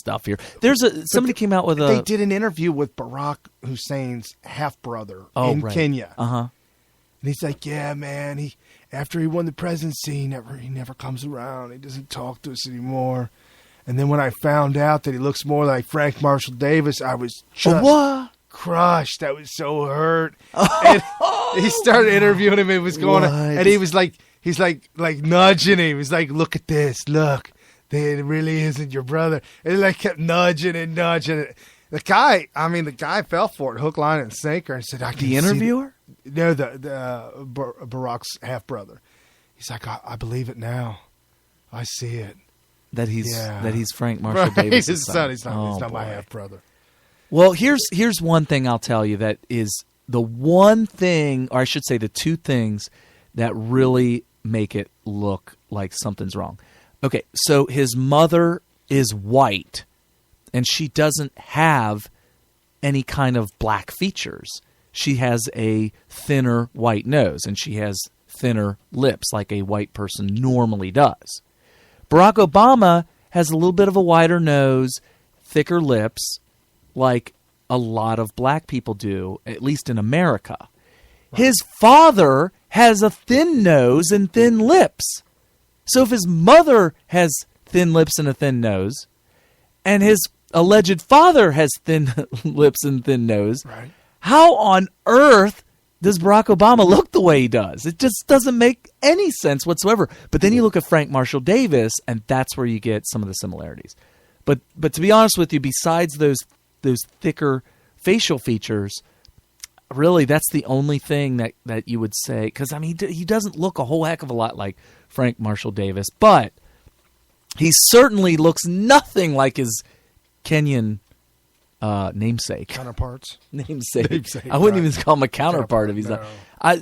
stuff here. Somebody came out with They did an interview with Barack Hussein's half-brother in Kenya. Uh-huh. And he's like, yeah, man, after he won the presidency, he never comes around. He doesn't talk to us anymore. And then when I found out that he looks more like Frank Marshall Davis, I was just crushed. I was so hurt. And he started interviewing him. It was going on, and he was like, he's like nudging him. He was like, look at this. Look, it really isn't your brother. And he like kept nudging and nudging it. The guy fell for it, hook, line, and sinker, and said, "I can." The interviewer? No, the Barack's half brother. He's like, I believe it now. I see it. That he's Frank Marshall Davis' his son. He's not boy. my half brother. Well, here's one thing I'll tell you that is the one thing, or I should say the two things that really make it look like something's wrong. Okay, so his mother is white, and she doesn't have any kind of black features. She has a thinner white nose, and she has thinner lips like a white person normally does. Barack Obama has a little bit of a wider nose, thicker lips, like a lot of black people do, at least in America. Right. His father has a thin nose and thin lips. So if his mother has thin lips and a thin nose, and his alleged father has thin lips and thin nose, right, how on earth does Barack Obama look the way he does? It just doesn't make any sense whatsoever. But then you look at Frank Marshall Davis, and that's where you get some of the similarities. But to be honest with you, besides those thicker facial features, really that's the only thing that you would say. Because, I mean, he doesn't look a whole heck of a lot like Frank Marshall Davis. But he certainly looks nothing like his Kenyan namesake. Counterparts. Namesake. I wouldn't even call him a counterpart if he's not.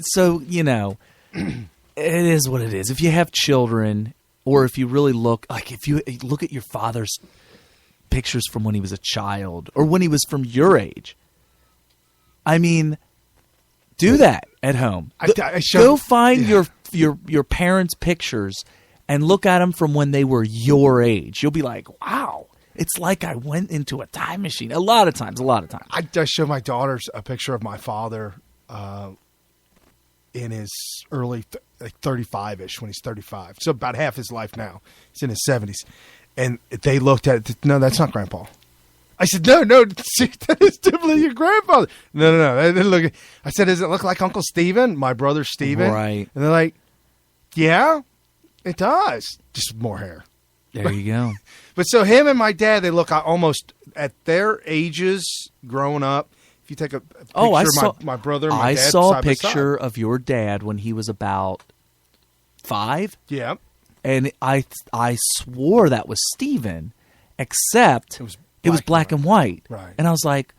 So, it is what it is. If you have children, or if you really look, like if you look at your father's pictures from when he was a child, or when he was from your age, I mean, do that at home. Go find your parents' pictures and look at them from when they were your age. You'll be like, wow. It's like I went into a time machine. A lot of times. I show my daughters a picture of my father in his early, 35-ish, when he's 35. So about half his life now. He's in his 70s. And they looked at it. No, that's not Grandpa. I said, no, see, that is definitely your grandfather. No. They look. I said, does it look like Uncle Steven, my brother Steven? Right. And they're like, yeah, it does. Just more hair. There you go. But so him and my dad, they look almost at their ages growing up. If you take a picture of my brother and my dad saw side a picture by side. of your dad when he was about 5. Yeah. And I swore that was Steven, except it was black and white. Right. And I was like,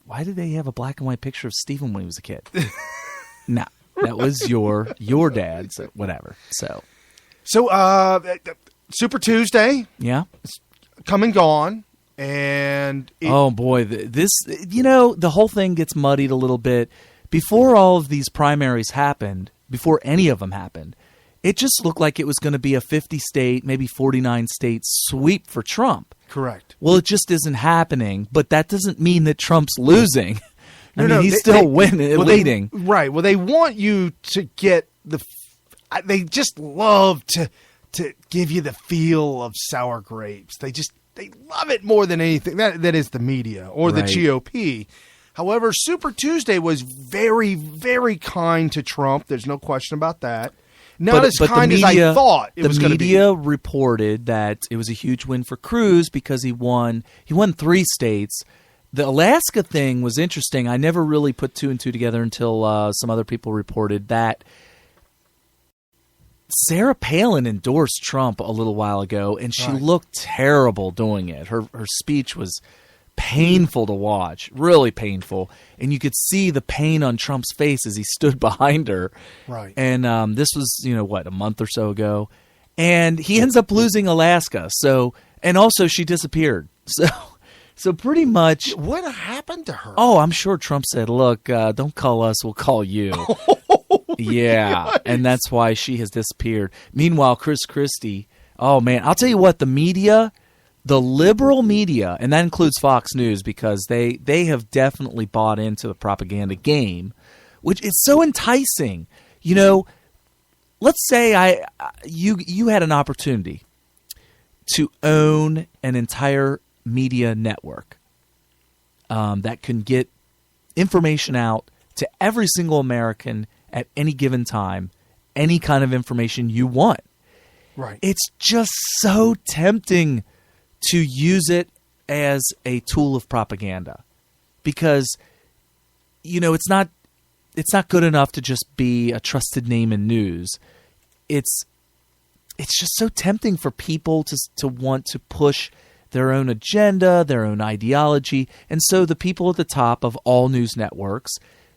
why did they have a black and white picture of Steven when he was a kid? No, that was your dad, so whatever. So Super Tuesday, yeah, come and gone, and oh boy, the whole thing gets muddied a little bit. Before all of these primaries happened, before any of them happened, it just looked like it was going to be a 50-state, maybe 49-state sweep for Trump. Correct. Well, it just isn't happening, but that doesn't mean that Trump's losing. He's still leading. Right. Well, they want you to get they just love to give you the feel of sour grapes. They love it more than anything. That is the media or the GOP. However, Super Tuesday was very, very kind to Trump. There's no question about that. Not as kind as I thought it was going to be. The media reported that it was a huge win for Cruz because he won 3 states. The Alaska thing was interesting. I never really put 2 and 2 together until some other people reported that Sarah Palin endorsed Trump a little while ago, and she looked terrible doing it. Her speech was painful to watch, really painful, and you could see the pain on Trump's face as he stood behind her. Right. And this was, a month or so ago, and he ends up losing Alaska. So, and also she disappeared. So pretty much, what happened to her? Oh, I'm sure Trump said, "Look, don't call us; we'll call you." Yeah, and that's why she has disappeared. Meanwhile, Chris Christie. Oh man, I'll tell you what, the media. the liberal media, and that includes Fox News, because they have definitely bought into the propaganda game, which is so enticing. You know, let's say you had an opportunity to own an entire media network that can get information out to every single American at any given time, any kind of information you want. Right. It's just so tempting to use it as a tool of propaganda, because, you know, it's not good enough to just be a trusted name in news. It's just so tempting for people to want to push their own agenda, their own ideology. And so the people at the top of all news networks,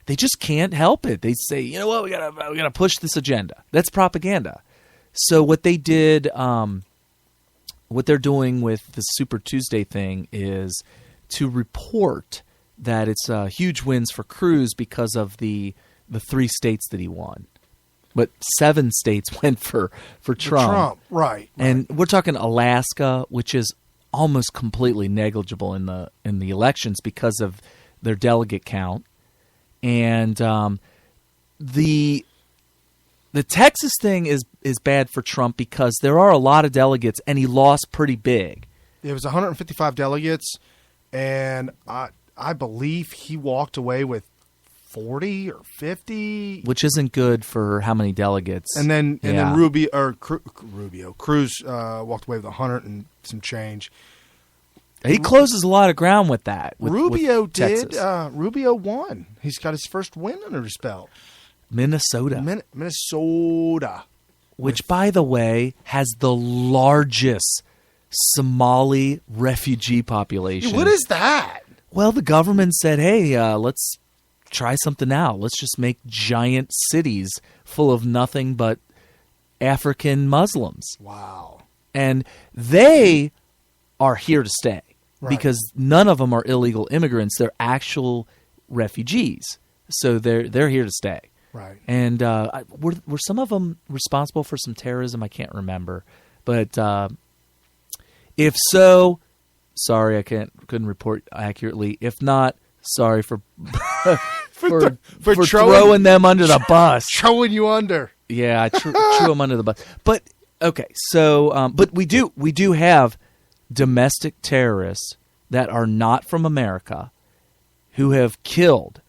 they just can't help it. They say, you know what, we gotta push this agenda. That's propaganda. So what they did, what they're doing with the Super Tuesday thing is to report that it's huge wins for Cruz because of the 3 states that he won. But 7 states went for Trump. Right. And we're talking Alaska, which is almost completely negligible in the elections because of their delegate count. And the Texas thing is bad for Trump because there are a lot of delegates, and he lost pretty big. It was 155 delegates, and I believe he walked away with 40 or 50, which isn't good for how many delegates. And then Cruz walked away with 100 and some change. He closes a lot of ground with that. Rubio with Texas. did. Rubio won. He's got his first win under his belt. Minnesota. Minnesota. Which, by the way, has the largest Somali refugee population. What is that? Well, the government said, hey, let's try something out. Let's just make giant cities full of nothing but African Muslims. Wow. And they are here to stay, right, because none of them are illegal immigrants. They're actual refugees. So they're here to stay. Right. And were some of them responsible for some terrorism? I can't remember. But if so, sorry, I couldn't report accurately. If not, sorry for throwing them under the bus. Throwing you under. Yeah, I threw them under the bus. But okay, so but we do have domestic terrorists that are not from America who have killed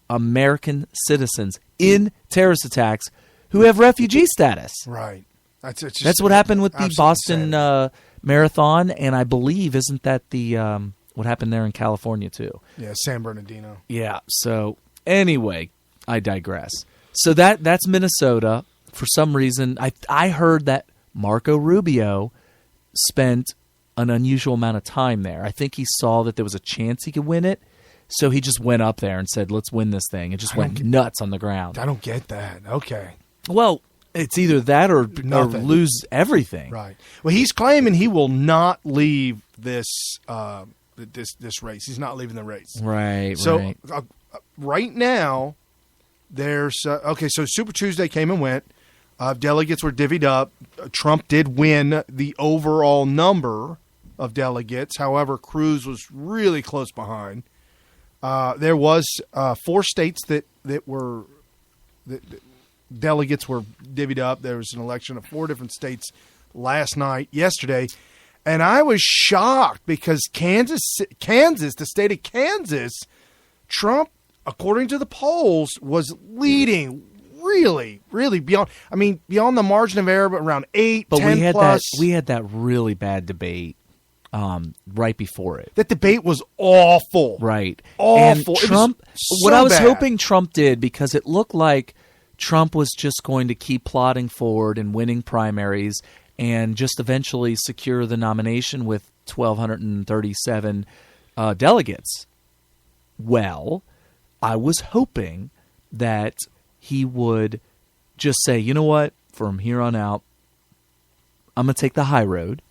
American citizens in terrorist attacks who have refugee status. Right. That's what happened with the Boston Marathon, and I believe, isn't that the what happened there in California too? Yeah, San Bernardino. Yeah. So anyway, I digress. So that's Minnesota. For some reason, I heard that Marco Rubio spent an unusual amount of time there. I think he saw that there was a chance he could win it, so he just went up there and said, let's win this thing. It just went nuts on the ground. I don't get that. Okay. Well, it's either that or lose everything. Right. Well, he's claiming he will not leave this this race. He's not leaving the race. Right. So right now, there's okay. So Super Tuesday came and went. Delegates were divvied up. Trump did win the overall number of delegates. However, Cruz was really close behind. There was 4 states that delegates were divvied up. There was an election of 4 different states yesterday, and I was shocked because Kansas, the state of Kansas, Trump, according to the polls, was leading really, really beyond the margin of error, but around 8, but 10 plus. We had that really bad debate right before it. That debate was awful. Right. Awful. And Trump, what I was hoping Trump did, because it looked like Trump was just going to keep plodding forward and winning primaries and just eventually secure the nomination with 1,237 delegates. Well, I was hoping that he would just say, you know what, from here on out, I'm going to take the high road,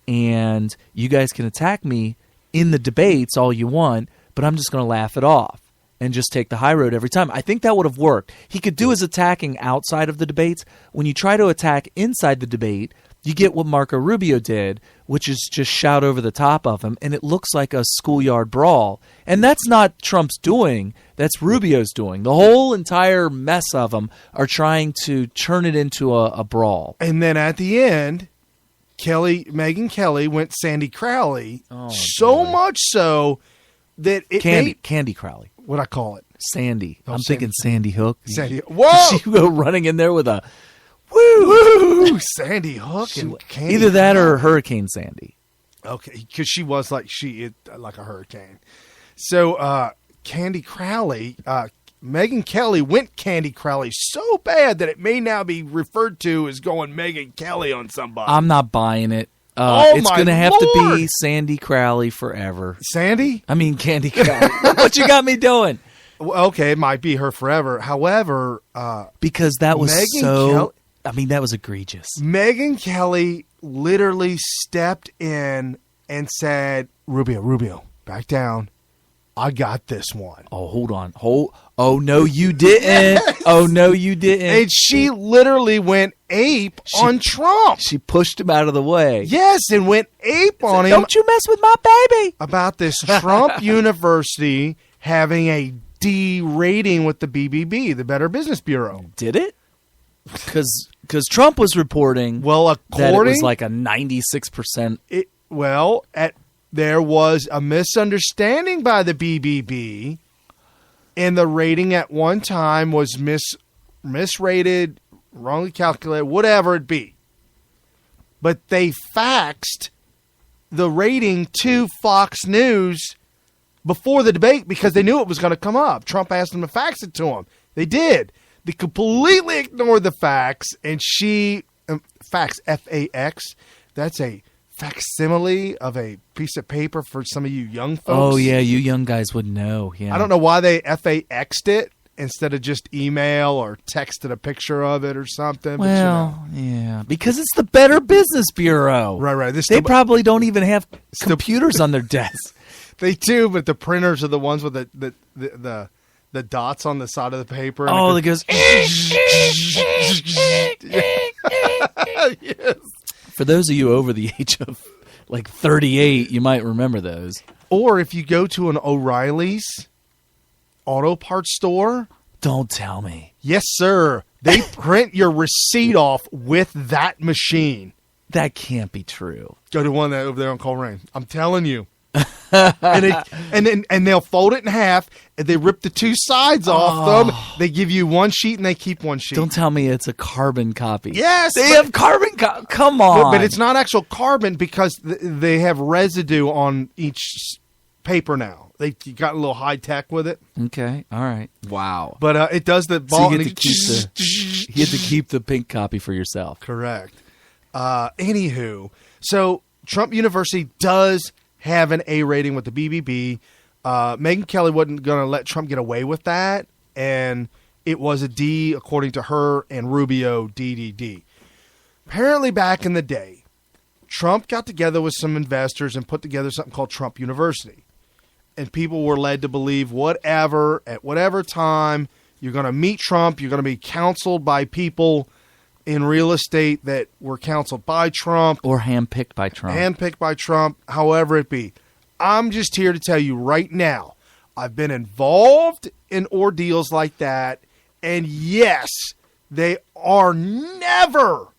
and you guys can attack me in the debates all you want, but I'm just going to laugh it off and just take the high road every time. I think that would have worked. He could do his attacking outside of the debates. When you try to attack inside the debate, You get what Marco Rubio did, which is just shout over the top of him, and it looks like a schoolyard brawl. And that's not Trump's doing. That's Rubio's doing. The whole entire mess of them are trying to turn it into a brawl. And then at the end, Megyn Kelly went Sandy Crowley, so much so that it Candy Crowley. What I call it? Sandy. Oh, I'm thinking Sandy Hook. Sandy. Whoa! She go running in there with a woo! Sandy Hook and Candy either that Crowley. or Hurricane Sandy. Okay, because she was like a hurricane. So Candy Crowley, Megyn Kelly went Candy Crowley so bad that it may now be referred to as going Megyn Kelly on somebody. I'm not buying it. It's going to have to be Sandy Crowley forever. Sandy? I mean Candy Crowley. What you got me doing? Well, okay, it might be her forever. However, because that was Megyn that was egregious. Megyn Kelly literally stepped in and said, Rubio, back down. I got this one. Oh, hold on. Oh, no, you didn't. Yes. Oh, no, you didn't. And she literally went ape on Trump. She pushed him out of the way. Yes, and went ape on him. Don't you mess with my baby. About this Trump University having a D rating with the BBB, the Better Business Bureau. Did it? Because Trump was reporting that it was like a 96%. There was a misunderstanding by the BBB, and the rating at one time was misrated, wrongly calculated, whatever it be. But they faxed the rating to Fox News before the debate because they knew it was going to come up. Trump asked them to fax it to him. They did. They completely ignored the fax, and fax, F-A-X, that's a facsimile of a piece of paper for some of you young folks. Oh, yeah, you young guys would know. Yeah. I don't know why they F-A-X'd it instead of just email or texted a picture of it or something. Well, yeah, because it's the Better Business Bureau. Right. They probably don't even have computers on their desks. They do, but the printers are the ones with the dots on the side of the paper. Oh, that goes... Yes. For those of you over the age of like 38, you might remember those. Or if you go to an O'Reilly's auto parts store. Don't tell me. Yes, sir. They print your receipt off with that machine. That can't be true. Go to one that over there on Coleraine. I'm telling you. and they'll fold it in half, and they rip the two sides off them. They give you one sheet, and they keep one sheet. Don't tell me it's a carbon copy. Yes, they have carbon. Come on, but it's not actual carbon because they have residue on each paper now. They got a little high tech with it. Okay, all right. Wow, but it does the ball. So you get to keep the pink copy for yourself. Correct. Anywho, so Trump University does have an A rating with the BBB. Megyn Kelly wasn't going to let Trump get away with that, and it was a D according to her and Rubio, DDD. Apparently back in the day, Trump got together with some investors and put together something called Trump University. And people were led to believe at whatever time you're going to meet Trump, you're going to be counseled by people in real estate that were counseled by Trump. Or handpicked by Trump. Handpicked by Trump, however it be. I'm just here to tell you right now, I've been involved in ordeals like that, and yes, they are never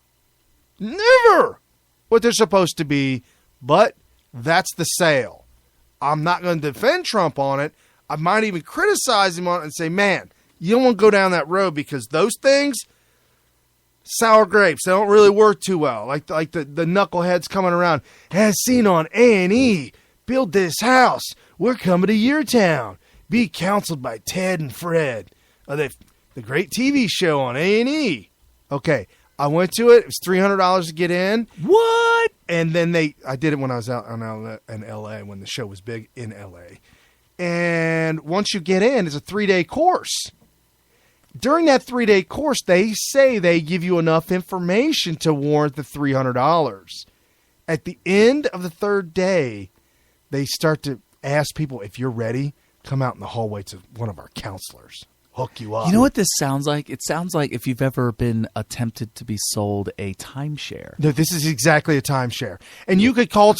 what they're supposed to be, but that's the sale. I'm not going to defend Trump on it. I might even criticize him on it and say, man, you don't want to go down that road because those things... sour grapes. They don't really work too well. Like the knuckleheads coming around. As seen on A&E, build this house. We're coming to your town. Be counseled by Ted and Fred. The great TV show on A&E. Okay, I went to it. It was $300 to get in. What? And then I did it when I was out in L.A. when the show was big in L.A. And once you get in, it's a 3-day course. During that 3-day course, they say they give you enough information to warrant the $300. At the end of the third day, they start to ask people, if you're ready, come out in the hallway to one of our counselors. hook you up. You know what this sounds like? It sounds like if you've ever been attempted to be sold a timeshare. No, this is exactly a timeshare. And you could call